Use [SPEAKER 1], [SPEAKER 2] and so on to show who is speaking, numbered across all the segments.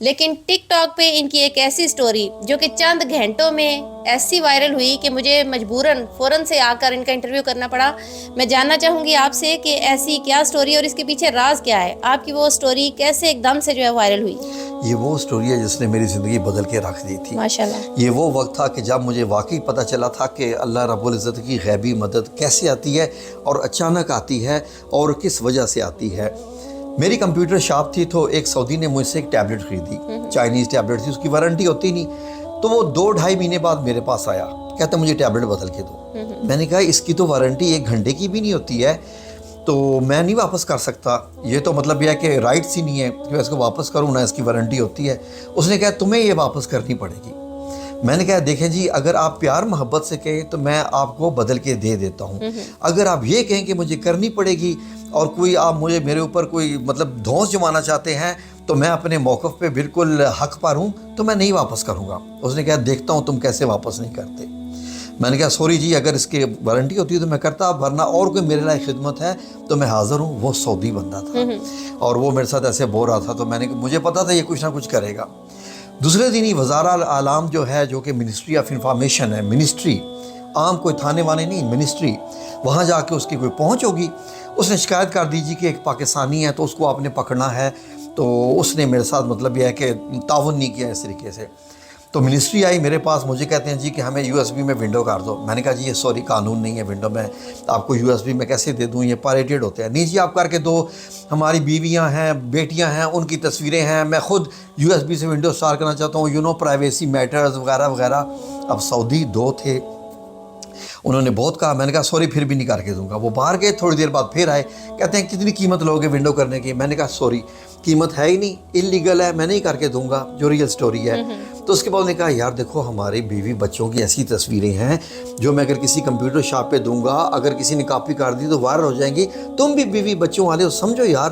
[SPEAKER 1] لیکن ٹک ٹاک پہ ان کی ایک ایسی سٹوری جو کہ چند گھنٹوں میں ایسی وائرل ہوئی کہ مجھے مجبوراً فوراً سے آ کر ان کا انٹرویو کرنا پڑا۔ میں جاننا چاہوں گی آپ سے کہ ایسی کیا سٹوری اور اس کے پیچھے راز کیا ہے، آپ کی وہ سٹوری کیسے ایک دم سے جو ہے وائرل ہوئی؟
[SPEAKER 2] یہ وہ سٹوری ہے جس نے میری زندگی بدل کے رکھ دی تھی۔
[SPEAKER 1] ماشاءاللہ۔
[SPEAKER 2] یہ وہ وقت تھا کہ جب مجھے واقعی پتہ چلا تھا کہ اللہ رب العزت کی غیبی مدد کیسے آتی ہے اور اچانک آتی ہے اور کس وجہ سے آتی ہے۔ میری کمپیوٹر شاپ تھی تو ایک سعودی نے مجھ سے ایک ٹیبلٹ خریدی، چائنیز ٹیبلٹ تھی، اس کی وارنٹی ہوتی نہیں، تو وہ 2-2.5 مہینے بعد میرے پاس آیا، کہتا مجھے ٹیبلٹ بدل کے دو۔ میں نے کہا اس کی تو وارنٹی 1 گھنٹے کی بھی نہیں ہوتی ہے، تو میں نہیں واپس کر سکتا، یہ تو مطلب یہ ہے کہ رائٹس ہی نہیں ہے کہ میں اس کو واپس کروں، نہ اس کی وارنٹی ہوتی ہے۔ اس نے کہا تمہیں یہ واپس کرنی پڑے گی۔ میں نے کہا دیکھیں جی، اگر آپ پیار محبت سے کہیں تو میں آپ کو بدل کے دے دیتا ہوں، اگر آپ یہ کہیں کہ مجھے کرنی پڑے گی اور کوئی آپ مجھے میرے اوپر کوئی مطلب دھونس جمانا چاہتے ہیں تو میں اپنے موقف پہ بالکل حق پر ہوں، تو میں نہیں واپس کروں گا۔ اس نے کہا دیکھتا ہوں تم کیسے واپس نہیں کرتے۔ میں نے کہا سوری جی، اگر اس کی وارنٹی ہوتی ہے تو میں کرتا، ورنہ اور کوئی میرے لائے خدمت ہے تو میں حاضر ہوں۔ وہ سعودی بندہ تھا اور وہ میرے ساتھ ایسے بول رہا تھا، تو میں نے مجھے پتا تھا یہ کچھ نہ کچھ کرے گا۔ دوسرے دن ہی وزارہ اعلام جو ہے، جو کہ منسٹری آف انفارمیشن ہے، منسٹری، عام کوئی تھانے وانے نہیں، منسٹری، وہاں جا کے اس کی کوئی پہنچ ہوگی، اس نے شکایت کر دی جی کہ ایک پاکستانی ہے تو اس کو آپ نے پکڑنا ہے، تو اس نے میرے ساتھ مطلب یہ ہے کہ تعاون نہیں کیا اس طریقے سے۔ تو منسٹری آئی میرے پاس، مجھے کہتے ہیں جی کہ ہمیں USB میں ونڈو کر دو۔ میں نے کہا جی یہ سوری قانون نہیں ہے ونڈو میں آپ کو USB میں کیسے دے دوں، یہ پائریٹڈ ہوتے ہیں۔ نہیں جی آپ کر کے دو، ہماری بیویاں ہیں، بیٹیاں ہیں، ان کی تصویریں ہیں، میں خود USB سے ونڈو اسٹارٹ کرنا چاہتا ہوں، پرائیویسی میٹرز وغیرہ وغیرہ۔ اب سعودی 2 تھے، انہوں نے بہت کہا، میں نے کہا سوری پھر بھی نہیں کر کے دوں گا۔ وہ باہر گئے، تھوڑی دیر بعد پھر آئے، کہتے ہیں کتنی قیمت لوگے ونڈو کرنے کی؟ میں نے کہا سوری قیمت ہے ہی نہیں، انلیگل ہے، میں نہیں کر کے دوں گا، جو ریئل سٹوری ہے۔ تو اس کے بعد نے کہا یار دیکھو ہماری بیوی بچوں کی ایسی تصویریں ہیں جو میں اگر کسی کمپیوٹر شاپ پہ دوں گا، اگر کسی نے کاپی کر دی تو وائرل ہو جائیں گی، تم بھی بیوی بچوں والے ہو، سمجھو یار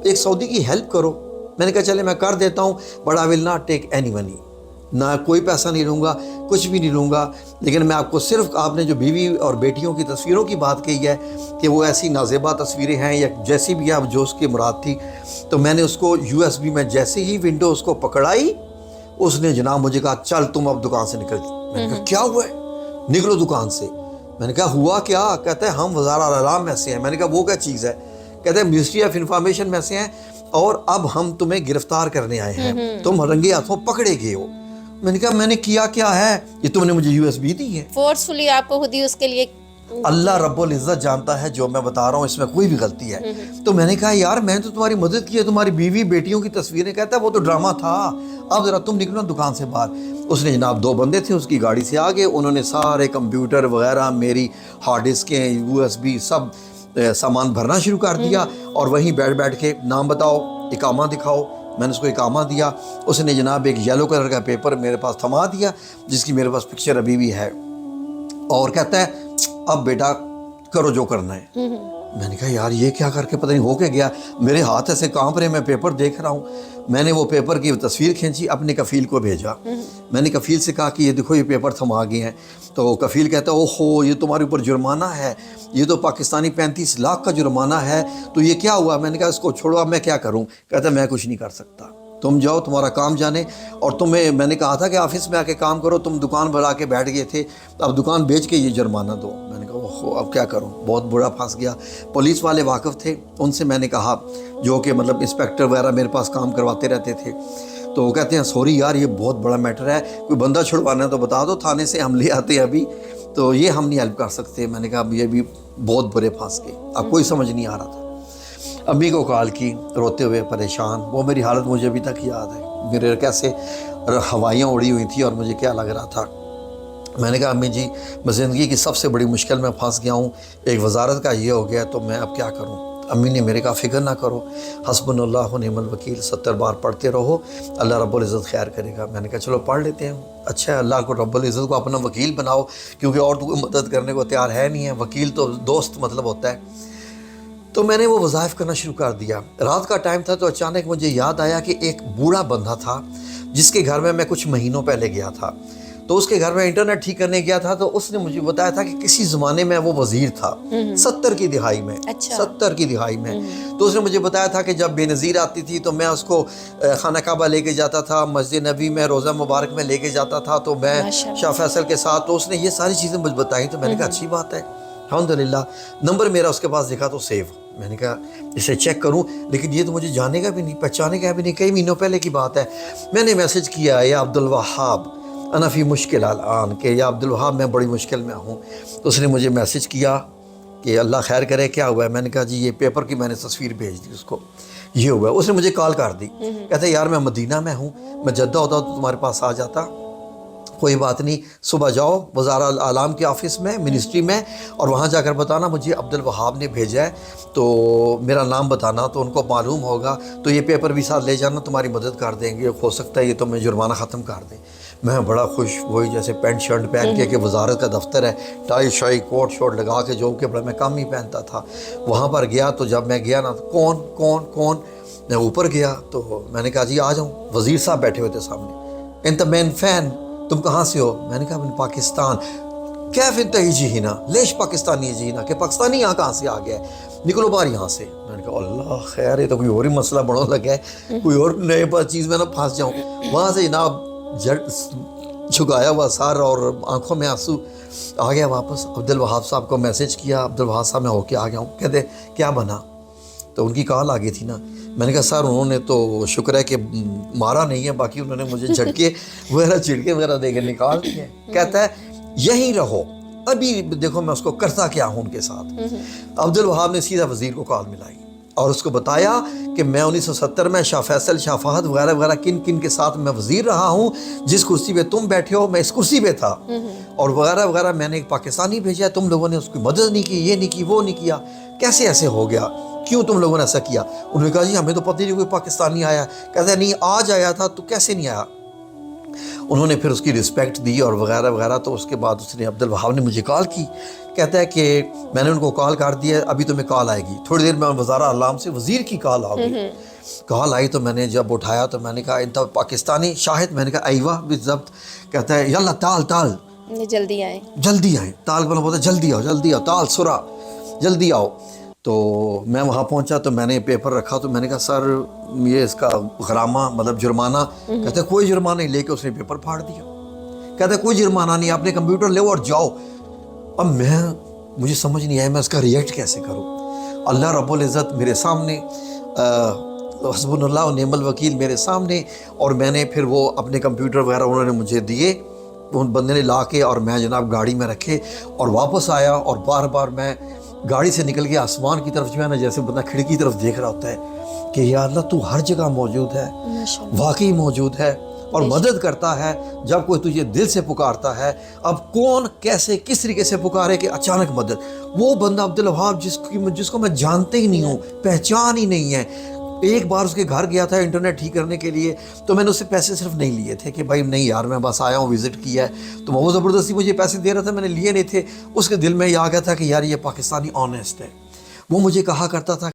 [SPEAKER 2] ایک سعودی کی ہیلپ کرو۔ میں نے کہا چلے میں کر دیتا ہوں، but I will not take any money, نہ کوئی پیسہ نہیں لوں گا، کچھ بھی نہیں لوں گا، لیکن میں آپ کو صرف آپ نے جو بیوی اور بیٹیوں کی تصویروں کی بات کہی ہے کہ وہ ایسی نازیبا تصویریں ہیں یا جیسی بھی آپ جو اس کی مراد تھی، تو میں نے اس کو USB میں جیسے ہی ونڈو اس کو پکڑائی، اس نے جناب مجھے کہا چل تم اب دکان سے نکل۔ میں نے کہا کیا ہوا ہے؟ نکلو دکان سے۔ میں نے کہا ہوا کیا؟ کہتا ہے ہم وزارہ اعلام میں سے ہیں۔ میں نے کہا وہ کیا چیز ہے؟ کہتا ہے منسٹری آف انفارمیشن میں سے ہیں اور اب ہم تمہیں گرفتار کرنے آئے ہیں، تم رنگے ہاتھوں پکڑے گئے ہو۔ میں نے کہا میں نے کیا ہے؟ یہ تم نے مجھے USB دی ہے
[SPEAKER 1] فورسفلی آپ کو خود ہی اس کے لیے؟
[SPEAKER 2] اللہ رب العزت جانتا ہے جو میں بتا رہا ہوں اس میں کوئی بھی غلطی ہے۔ تو میں نے کہا یار میں نے تو تمہاری مدد کی ہے، تمہاری بیوی بیٹیوں کی تصویریں، کہتا ہے وہ تو ڈرامہ تھا، اب ذرا تم نکلو دکان سے باہر۔ اس نے جناب 2 بندے تھے اس کی گاڑی سے آگے، انہوں نے سارے کمپیوٹر وغیرہ، میری ہارڈ ڈسکیں، USB سب سامان بھرنا شروع کر دیا، اور وہیں بیٹھ کے نام بتاؤ، اقامہ دکھاؤ۔ میں نے اس کو اقامہ دیا، اس نے جناب ایک یلو کلر کا پیپر میرے پاس تھما دیا جس کی میرے پاس پکچر ابھی بھی ہے، اور کہتا ہے اب بیٹا کرو جو کرنا ہے۔ میں نے کہا یار یہ کیا کر کے پتہ نہیں ہو کے گیا، میرے ہاتھ ایسے کانپ رہے، میں پیپر دیکھ رہا ہوں۔ میں نے وہ پیپر کی تصویر کھینچی، اپنے کفیل کو بھیجا۔ میں نے کفیل سے کہا کہ یہ دیکھو یہ پیپر تھما گئے ہیں، تو کفیل کہتا ہے اوہو یہ تمہارے اوپر جرمانہ ہے، یہ تو پاکستانی 35 لاکھ کا جرمانہ ہے، تو یہ کیا ہوا؟ میں نے کہا اس کو چھوڑو، اب میں کیا کروں؟ کہتا ہے میں کچھ نہیں کر سکتا، تم جاؤ تمہارا کام جانے، اور تمہیں میں نے کہا تھا کہ آفس میں آ کے کام کرو، تم دکان بنا کے بیٹھ گئے تھے، اب دکان بیچ کے یہ جرمانہ دو۔ میں نے کہا اوہو اب کیا کروں، بہت برا پھنس گیا۔ پولیس والے واقف تھے، ان سے میں نے کہا، جو کہ مطلب انسپیکٹر وغیرہ میرے پاس کام کرواتے رہتے تھے، تو وہ کہتے ہیں سوری یار یہ بہت بڑا میٹر ہے، کوئی بندہ چھڑوانا ہے تو بتا دو، تھانے سے ہم لے آتے ہیں ابھی، تو یہ ہم نہیں ہیلپ کر سکتے۔ میں نے کہا اب یہ بھی بہت برے پھنس گئے، اب کوئی سمجھ نہیں آ رہا تھا۔ امی کو کال کی روتے ہوئے پریشان، وہ میری حالت مجھے ابھی تک یاد ہے، میرے کیسے ہوائیاں اڑی ہوئی تھی اور مجھے کیا لگ رہا تھا۔ میں نے کہا امی جی میں زندگی کی سب سے بڑی مشکل میں پھنس گیا ہوں، ایک وزارت کا یہ ہو گیا تو میں اب کیا کروں؟ امی نے میرے کہا فکر نہ کرو، حسبنا اللہ و نعم الوکیل 70 بار پڑھتے رہو، اللہ رب العزت خیر کرے گا۔ میں نے کہا چلو پڑھ لیتے ہیں، اچھا ہے، اللہ کو رب العزت کو اپنا وکیل بناؤ، کیونکہ اور تو کوئی مدد کرنے کو تیار ہے نہیں ہے، وکیل تو دوست مطلب ہوتا ہے۔ تو میں نے وہ وظائف کرنا شروع کر دیا۔ رات کا ٹائم تھا تو اچانک مجھے یاد آیا کہ ایک بوڑھا بندہ تھا جس کے گھر میں کچھ مہینوں پہلے گیا تھا، تو اس کے گھر میں انٹرنیٹ ٹھیک کرنے گیا تھا، تو اس نے مجھے بتایا تھا کہ کسی زمانے میں وہ وزیر تھا، 70 کی دہائی میں، 70 کی دہائی میں۔ تو اس نے مجھے بتایا تھا کہ جب بے نظیر آتی تھی تو میں اس کو خانہ کعبہ لے کے جاتا تھا، مسجد نبی میں روزہ مبارک میں لے کے جاتا تھا، تو میں شاہ فیصل کے ساتھ، تو اس نے یہ ساری چیزیں مجھے بتائی۔ تو میں نے کہا اچھی بات ہے، الحمدللہ۔ نمبر میرا اس کے پاس دیکھا تو سیو، میں نے کہا اسے چیک کروں، لیکن یہ تو مجھے جانے کا بھی نہیں، پہچانے کا بھی نہیں، کئی مہینوں پہلے کی بات ہے۔ میں نے میسج کیا یا عبد الوہاب انا فی مشکل الان، کہ یا عبد الوہاب میں بڑی مشکل میں ہوں۔ تو اس نے مجھے میسج کیا کہ اللہ خیر کرے، کیا ہوا ہے؟ میں نے کہا جی یہ پیپر کی میں نے تصویر بھیج دی اس کو، یہ ہوا ہے۔ اس نے مجھے کال کر دی، کہتا ہے یار میں مدینہ میں ہوں، میں جدہ ہوتا تو تمہارے پاس آ جاتا، کوئی بات نہیں، صبح جاؤ وزارت اعلام کے آفس میں، منسٹری میں، اور وہاں جا کر بتانا مجھے عبد الوہاب نے بھیجا ہے، تو میرا نام بتانا تو ان کو معلوم ہوگا، تو یہ پیپر بھی ساتھ لے جانا، تمہاری مدد کر دیں گے، ہو سکتا ہے یہ تمہیں جرمانہ ختم کر دیں۔ میں بڑا خوش، وہی جیسے پینٹ شرٹ پہن کے کہ وزارت کا دفتر ہے، ٹائی شائی کوٹ شوٹ لگا کے، جو کہ بڑا میں کم ہی پہنتا تھا، وہاں پر گیا۔ تو جب میں گیا نا، تو کون میں اوپر گیا، تو میں نے کہا جی آ جاؤں، وزیر صاحب بیٹھے ہوئے تھے سامنے۔ انت مین فین، تم کہاں سے ہو؟ میں نے کہا من پاکستان۔ کیف انت جی ہنا لیش پاکستانی جی ہنا، کہ پاکستانی یہاں کہاں سے آ گیا ہے، نکلو باہر یہاں سے۔ میں نے کہا اللہ خیر، یہ تو کوئی اور ہی مسئلہ بڑھنے لگا ہے، کوئی اور نئے چیز میں نہ پھنس جاؤں۔ وہاں سے جناب جھکایا ہوا سر اور آنکھوں میں آنسو، آ گیا واپس۔ عبد الوہاب صاحب کو میسج کیا، عبد الوہاب صاحب میں ہو کے آ گیا ہوں۔ کہتے کیا بنا؟ تو ان کی کال آ گئی تھی نا۔ میں نے کہا سر انہوں نے تو شکر ہے کہ مارا نہیں ہے، باقی انہوں نے مجھے جھٹکے وغیرہ چھڑکے وغیرہ دے کے نکال دیے۔ کہتا ہے یہیں رہو، ابھی دیکھو میں اس کو کرتا کیا ہوں ان کے ساتھ۔ عبد الوہاب نے سیدھا وزیر کو کال ملائی اور اس کو بتایا کہ میں 1970 میں شاہ فیصل، شاہ فہد وغیرہ وغیرہ کن کن کے ساتھ میں وزیر رہا ہوں، جس کرسی پہ تم بیٹھے ہو میں اس کرسی پہ تھا، اور وغیرہ وغیرہ، میں نے ایک پاکستانی بھیجا ہے، تم لوگوں نے اس کی مدد نہیں کی، یہ نہیں کی، وہ نہیں کیا، کیسے ایسے ہو گیا، کیوں تم لوگوں نے ایسا کیا؟ انہوں نے کہا جی ہمیں تو پتہ نہیں کوئی پاکستانی آیا۔ کہتا ہے نہیں آج آیا تھا، تو کیسے نہیں آیا؟ انہوں نے پھر اس کی رسپیکٹ دی اور وغیرہ وغیرہ۔ تو اس کے بعد اس نے عبد الوہاب نے مجھے کال کی، کہتا ہے کہ میں نے ان کو کال کر دیا، ابھی تمہیں کال آئے گی تھوڑی دیر میں۔ وزارت اعلام سے وزیر کی کال آ گئی، کال آئی تو میں نے جب اٹھایا تو میں نے کہا انت پاکستانی شاہد؟ میں نے کہا ایوہ بالضبط۔ کہتا ہے یلا تال
[SPEAKER 1] جلدی آئیں،
[SPEAKER 2] جلدی آئیں، تال بولا بولتا جلدی آؤ جلدی آؤ، تال سرا جلدی آؤ۔ تو میں وہاں پہنچا تو میں نے پیپر رکھا، تو میں نے کہا سر یہ اس کا غرامہ مطلب جرمانہ؟ کہتے ہیں کوئی جرمانہ نہیں، لے کے اس نے پیپر پھاڑ دیا۔ کہتے ہیں کوئی جرمانہ نہیں، آپ نے کمپیوٹر لے اور جاؤ۔ اب مجھے سمجھ نہیں آیا میں اس کا ریئیکٹ کیسے کروں۔ اللہ رب العزت میرے سامنے، حسبنا اللہ و نعم الوکیل میرے سامنے، اور میں نے پھر وہ اپنے کمپیوٹر وغیرہ انہوں نے مجھے دیے، ان بندے نے لا کے، اور میں جناب گاڑی میں رکھے اور واپس آیا، اور بار بار میں گاڑی سے نکل کے آسمان کی طرف جو ہے نا، جیسے بندہ کھڑکی کی طرف دیکھ رہا ہوتا ہے کہ یا اللہ تو ہر جگہ موجود ہے، واقعی موجود ہے اور مدد کرتا ہے جب کوئی تجھے دل سے پکارتا ہے۔ اب کون کیسے کس طریقے سے پکارے کہ اچانک مدد۔ وہ بندہ عبد الوہاب جس کو میں جانتے ہی نہیں ہوں، پہچان ہی نہیں ہے، ایک بار اس کے گھر گیا تھا انٹرنیٹ ٹھیک کرنے کے لیے، تو میں نے اس سے پیسے صرف نہیں لیے تھے کہ بھائی نہیں یار میں بس آیا ہوں وزٹ کیا ہے، تو وہ زبردستی مجھے پیسے دے رہا تھا، میں نے لیے نہیں تھے۔ اس کے دل میں یہ آ گیا تھا کہ یار یہ پاکستانی آنیسٹ ہے۔ وہ مجھے کہا کرتا تھا